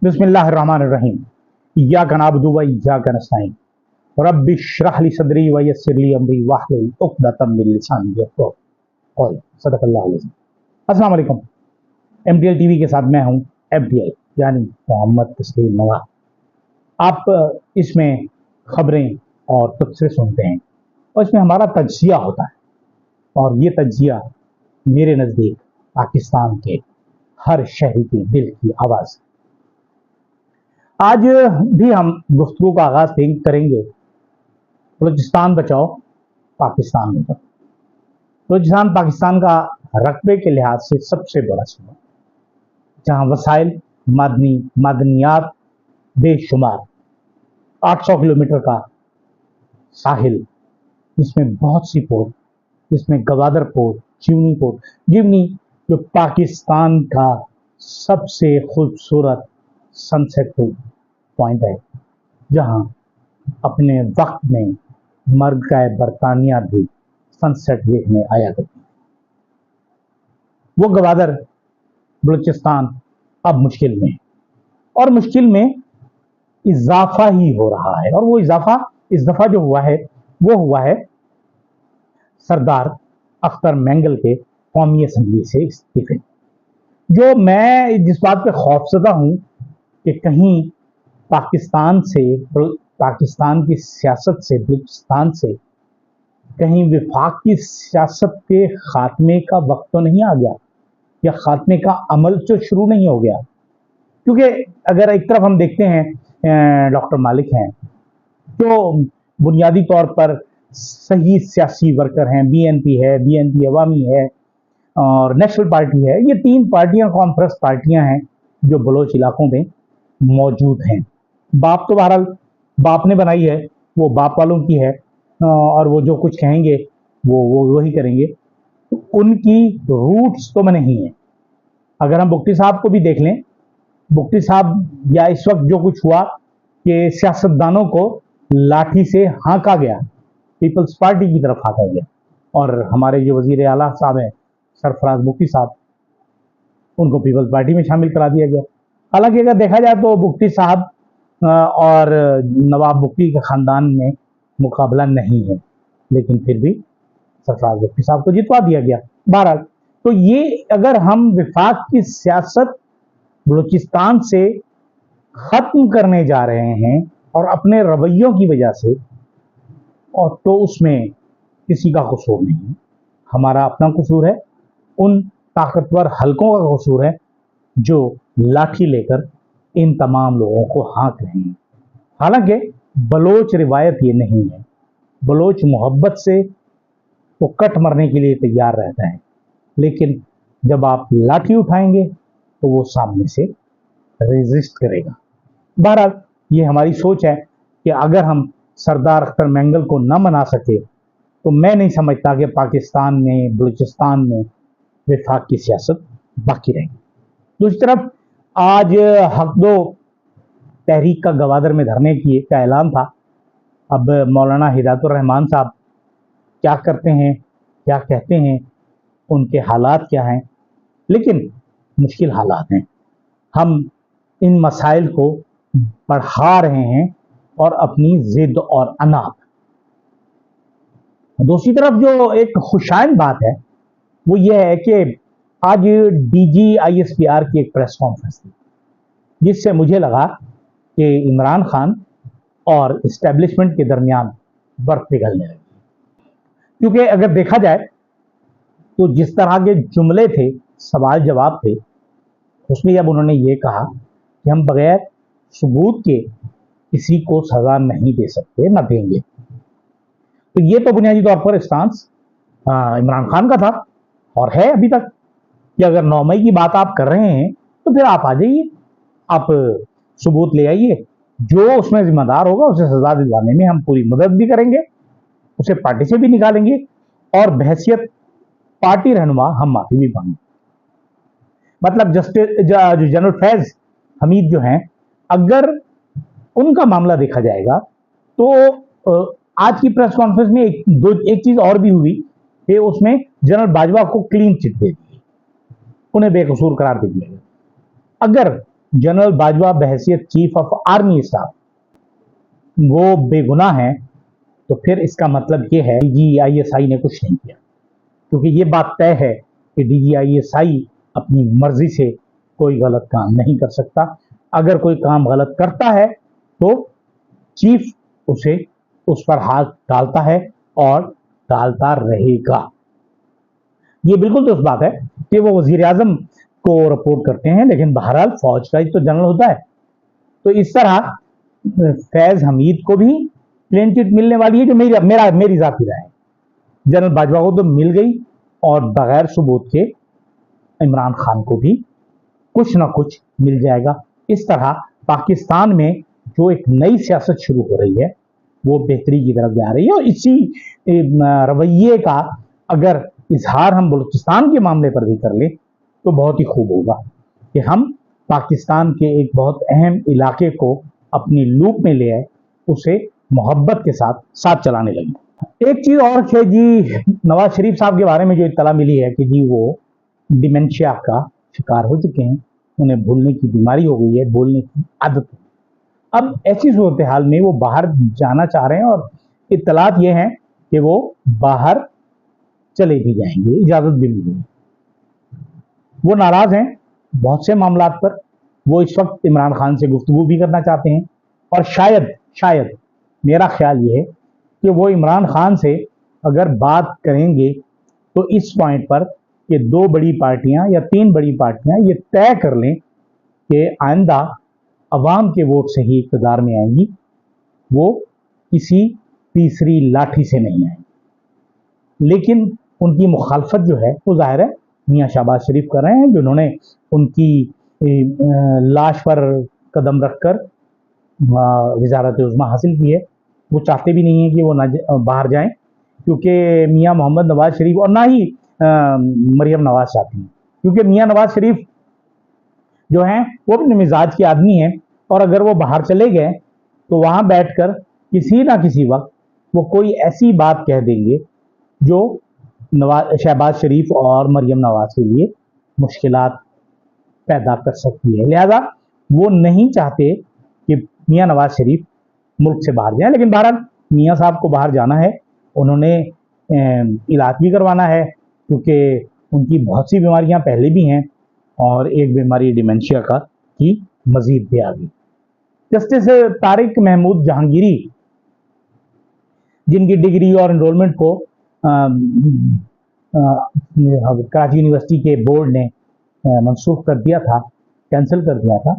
बिस्मिल्लाहिर्रहमानिर्रहीम। इय्याका नअब्दु व इय्याका नस्तईन। रब्बि इश्रह ली सदरी व यस्सिर ली अमरी वहलुल उक़दतम मिन लिसानी यफ़क़हू क़ौली। सदक़ल्लाहुल अज़ीम। अस्सलाम वालेकुम। MTL टीवी के साथ मैं हूं FDL यानी मोहम्मद तस्लीम नवाब। आप इसमें खबरें और तबसरे सुनते हैं और इसमें हमारा तज्ज़िया होता है और ये तज्ज़िया मेरे नज़दीक पाकिस्तान के हर शहरी के दिल की आवाज़। आज भी हम गुफ्तगू का आगाज़ करेंगे बलूचिस्तान बचाओ पाकिस्तान बचाओ। बलूचिस्तान पाकिस्तान का रकबे के लिहाज से सबसे बड़ा सूबा, जहाँ वसाइल मादनियात बेशुमार, 800 किलोमीटर का साहिल, जिसमें बहुत सी पोर्ट, जिसमें गवादर पोर्ट, जीवनी जो पाकिस्तान का सबसे खूबसूरत सनसेट पॉइंट है, जहां अपने वक्त में मरगाए बरतानिया भी सनसेट देखने आया करती। वो गवादर बलूचिस्तान अब मुश्किल में, और मुश्किल में इजाफा ही हो रहा है। और वो इजाफा इस दफा जो हुआ है वो हुआ है सरदार अख्तर मेंगल के कौमी असम्बली से इस्तीफे। जो मैं जिस बात पे खौफजदा हूं कि कहीं पाकिस्तान की सियासत से, बलूचिस्तान से कहीं विफाक की सियासत के खात्मे का वक्त तो नहीं आ गया, या खात्मे का अमल तो शुरू नहीं हो गया। क्योंकि अगर एक तरफ हम देखते हैं डॉक्टर मालिक हैं जो बुनियादी तौर पर सही सियासी वर्कर हैं, BNP अवामी है और नेशनल पार्टी है। ये तीन पार्टियां कॉन्फ्रेंस पार्टियां हैं जो बलोच इलाकों में मौजूद हैं। बाप तो बहरहाल बाप ने बनाई है, वो बाप वालों की है और वो जो कुछ कहेंगे वो वही करेंगे। तो उनकी रूट्स तो नहीं है। अगर हम भुट्टी साहब को भी देख लें, भुट्टी साहब या इस वक्त जो कुछ हुआ कि सियासतदानों को लाठी से हाँका गया, पीपल्स पार्टी की तरफ हाँका गया, और हमारे जो वजीर आला साहब हैं सरफराज भुट्टी साहब, उनको पीपल्स पार्टी में शामिल करा दिया गया। हालांकि अगर देखा जाए तो भुट्टी साहब और नवाब भुट्टी के खानदान में मुकाबला नहीं है, लेकिन फिर भी सरफराज भुट्टी साहब को जितवा दिया गया। बहरहाल, तो ये अगर हम विफाक की सियासत बलूचिस्तान से खत्म करने जा रहे हैं और अपने रवैयों की वजह से, और तो उसमें किसी का कसूर नहीं है, हमारा अपना कसूर है, उन ताकतवर हलकों का कसूर है जो लाठी लेकर इन तमाम लोगों को हाँक रहे हैं। हालांकि बलोच रिवायत ये नहीं है। बलोच मोहब्बत से तो कट मरने के लिए तैयार रहता है, लेकिन जब आप लाठी उठाएंगे तो वो सामने से रेजिस्ट करेगा। बहरहाल, ये हमारी सोच है कि अगर हम सरदार अख्तर मेंगल को न मना सके तो मैं नहीं समझता कि पाकिस्तान में, बलूचिस्तान में विफाक की सियासत बाकी रहेगी। दूसरी तरफ आज हक दो तहरीक का गवादर में धरने का ऐलान था। अब मौलाना हिदायतुर रहमान साहब क्या करते हैं, क्या कहते हैं, उनके हालात क्या हैं, लेकिन मुश्किल हालात हैं। हम इन मसाइल को बढ़ा रहे हैं और अपनी जिद और अनाप। दूसरी तरफ जो एक खुशाइन बात है वो ये है कि आज DG ISPR की एक प्रेस कॉन्फ्रेंस थी, जिससे मुझे लगा कि इमरान खान और इस्टेब्लिशमेंट के दरमियान बर्फ पिघलने लगी। क्योंकि अगर देखा जाए तो जिस तरह के जुमले थे, सवाल जवाब थे, उसमें जब उन्होंने ये कहा कि हम बगैर सबूत के किसी को सजा नहीं दे सकते, न देंगे, तो ये तो बुनियादी तौर पर स्टांस इमरान खान का था और है अभी तक कि अगर 9 मई की बात आप कर रहे हैं तो फिर आप आ जाइए, आप सबूत ले आइए, जो उसमें जिम्मेदार होगा उसे सजा दिलवाने में हम पूरी मदद भी करेंगे, उसे पार्टी से भी निकालेंगे और बहैसियत पार्टी रहनुमा हम माफी भी मांगेंगे। मतलब जो जनरल फैज हमीद जो हैं, अगर उनका मामला देखा जाएगा तो आज की प्रेस कॉन्फ्रेंस में एक चीज और भी हुई कि उसमें जनरल बाजवा को क्लीन चिट दे दी, उन्हें बेकसूर करार दे दिया गया। अगर जनरल बाजवा बहैसियत चीफ ऑफ आर्मी स्टाफ वो बेगुनाह हैं, तो फिर इसका मतलब ये है DGISI ने कुछ नहीं किया, क्योंकि ये बात तय है कि DGISI अपनी मर्जी से कोई गलत काम नहीं कर सकता। अगर कोई काम गलत करता है तो चीफ उसे उस पर हाथ डालता है और डालता रहेगा। ये बिल्कुल दुरुस्त बात है कि वो वजीर आजम को रिपोर्ट करते हैं, लेकिन बहरहाल फौज का ही तो जनरल होता है। तो इस तरह फैज हमीद को भी क्लीन चिट मिलने वाली है, जो मेरी जाती राय है। जनरल बाजवा को तो मिल गई, और बगैर सबूत के इमरान खान को भी कुछ ना कुछ मिल जाएगा। इस तरह पाकिस्तान में जो एक नई सियासत शुरू हो रही है वो बेहतरी की तरफ जा रही है, और इसी रवैये का अगर इजहार हम बलूचिस्तान के मामले पर भी कर ले तो बहुत ही खूब होगा कि हम पाकिस्तान के एक बहुत अहम इलाके को अपनी लूप में ले आए, उसे मोहब्बत के साथ चलाने लगे। एक चीज और है जी, नवाज शरीफ साहब के बारे में जो इत्तला मिली है कि जी वो डिमेंशिया का शिकार हो चुके हैं, उन्हें भूलने की बीमारी हो गई है, बोलने की आदत है। अब ऐसी सूरत हाल में वो बाहर जाना चाह रहे हैं, और इत्तलात ये हैं कि वो बाहर चले भी जाएंगे, इजाजत भी मिलेगी। वो नाराज हैं बहुत से मामलात पर, वो इस वक्त इमरान खान से गुफ्तगू भी करना चाहते हैं, और शायद मेरा ख्याल ये है कि वो इमरान खान से अगर बात करेंगे तो इस पॉइंट पर कि 2 बड़ी पार्टियां या 3 बड़ी पार्टियां ये तय कर लें कि आइंदा अवाम के वोट से ही इक़्तिदार में आएंगी, वो किसी तीसरी लाठी से नहीं आएंगी। लेकिन उनकी मुखालफत जो है वो जाहिर है मियाँ शहबाज शरीफ कर रहे हैं, जिन्होंने उनकी लाश पर कदम रखकर वजारत उज़्मा हासिल की है। वो चाहते भी नहीं है कि वो बाहर जाएं, क्योंकि मियाँ मोहम्मद नवाज शरीफ, और ना ही मरियम नवाज चाहती हैं, क्योंकि मियाँ नवाज शरीफ जो हैं वो अपने मिजाज के आदमी हैं, और अगर वो बाहर चले गए तो वहाँ बैठकर किसी ना किसी वक्त वो कोई ऐसी बात कह देंगे जो शहबाज शरीफ और मरियम नवाज के लिए मुश्किलात पैदा कर सकती है। लिहाजा वो नहीं चाहते कि मियाँ नवाज शरीफ मुल्क से बाहर जाएं, लेकिन बहरहाल मियाँ साहब को बाहर जाना है, उन्होंने इलाज भी करवाना है, क्योंकि उनकी बहुत सी बीमारियां पहले भी हैं, और एक बीमारी डिमेंशिया का की मजीद भी आ गई। जस्टिस तारिक महमूद जहांगीरी, जिनकी डिग्री और एनरोलमेंट को कराची यूनिवर्सिटी के बोर्ड ने मनसूख कर दिया था, कैंसिल कर दिया था,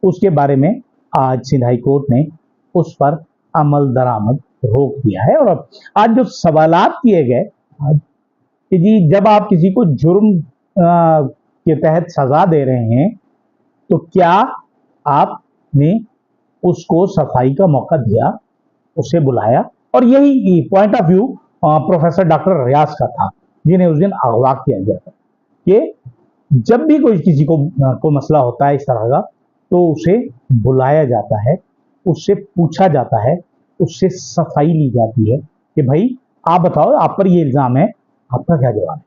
उसके बारे में आज सिंध हाई कोर्ट ने उस पर अमल दरामद रोक दिया है। और अब आज जो सवालात किए गए कि जी जब आप किसी को जुर्म के तहत सजा दे रहे हैं तो क्या आपने उसको सफाई का मौका दिया, उसे बुलाया? और यही point of view professor doctor Riaz का था, जिन्हें उस दिन अगवा किया गया था, कि जब भी कोई किसी को मसला होता है इस तरह का तो उसे बुलाया जाता है, उससे पूछा जाता है, उससे सफाई ली जाती है कि भाई आप बताओ, आप पर ये इल्ज़ाम है, आपका क्या जवाब है।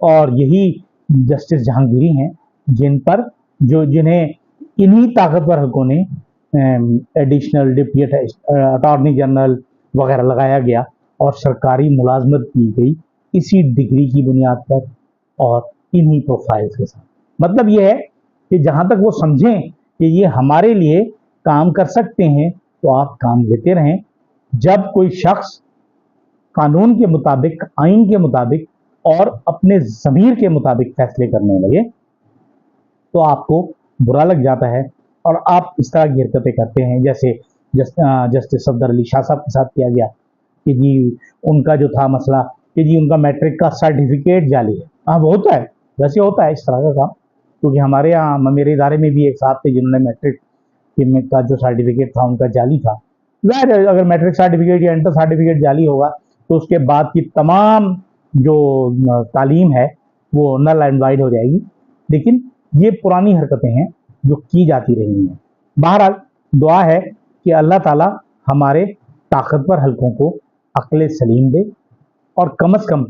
और यही जस्टिस जहांगीरी हैं जिन्हें इन्हीं ताकतवर हकों ने एडिशनल डिप्टी अटॉर्नी जनरल वगैरह लगाया गया, और सरकारी मुलाजमत की गई इसी डिग्री की बुनियाद पर और इन्हीं प्रोफाइल्स के साथ। मतलब ये है कि जहाँ तक वो समझें कि ये हमारे लिए काम कर सकते हैं तो आप काम देते रहें। जब कोई शख्स कानून के मुताबिक, आइन के मुताबिक और अपने ज़मीर के मुताबिक फैसले करने लगे तो आपको बुरा लग जाता है, और आप इस तरह की हरकतें करते हैं, जैसे जस्टिस सफदर अली शाह साहब के साथ किया गया कि जी उनका जो था मसला कि जी उनका मैट्रिक का सर्टिफिकेट जाली है। हाँ, वो होता है, वैसे होता है इस तरह का काम, क्योंकि हमारे यहाँ मेरे इदारे में भी एक साहब थे जिन्होंने मैट्रिक का जो सर्टिफिकेट था उनका जाली था। ज़ाहिर है अगर मैट्रिक सर्टिफिकेट या इंटर सर्टिफिकेट जाली होगा तो उसके बाद की तमाम जो तालीम है वो नल एंड वाइड हो जाएगी। लेकिन ये पुरानी हरकतें हैं जो की जाती रही हैं। बहरहाल दुआ है कि अल्लाह ताला हमारे ताकतवर हलकों को अक्ल सलीम दे, और कम अज़ कम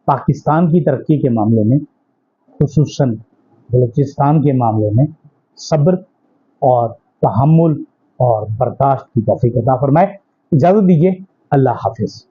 पाकिस्तान की तरक्की के मामले में, खुसूसन बलूचिस्तान के मामले में صبر اور تحمل اور برداشت کی توفیق عطا فرمائے. اجازت دیجیے. اللہ حافظ.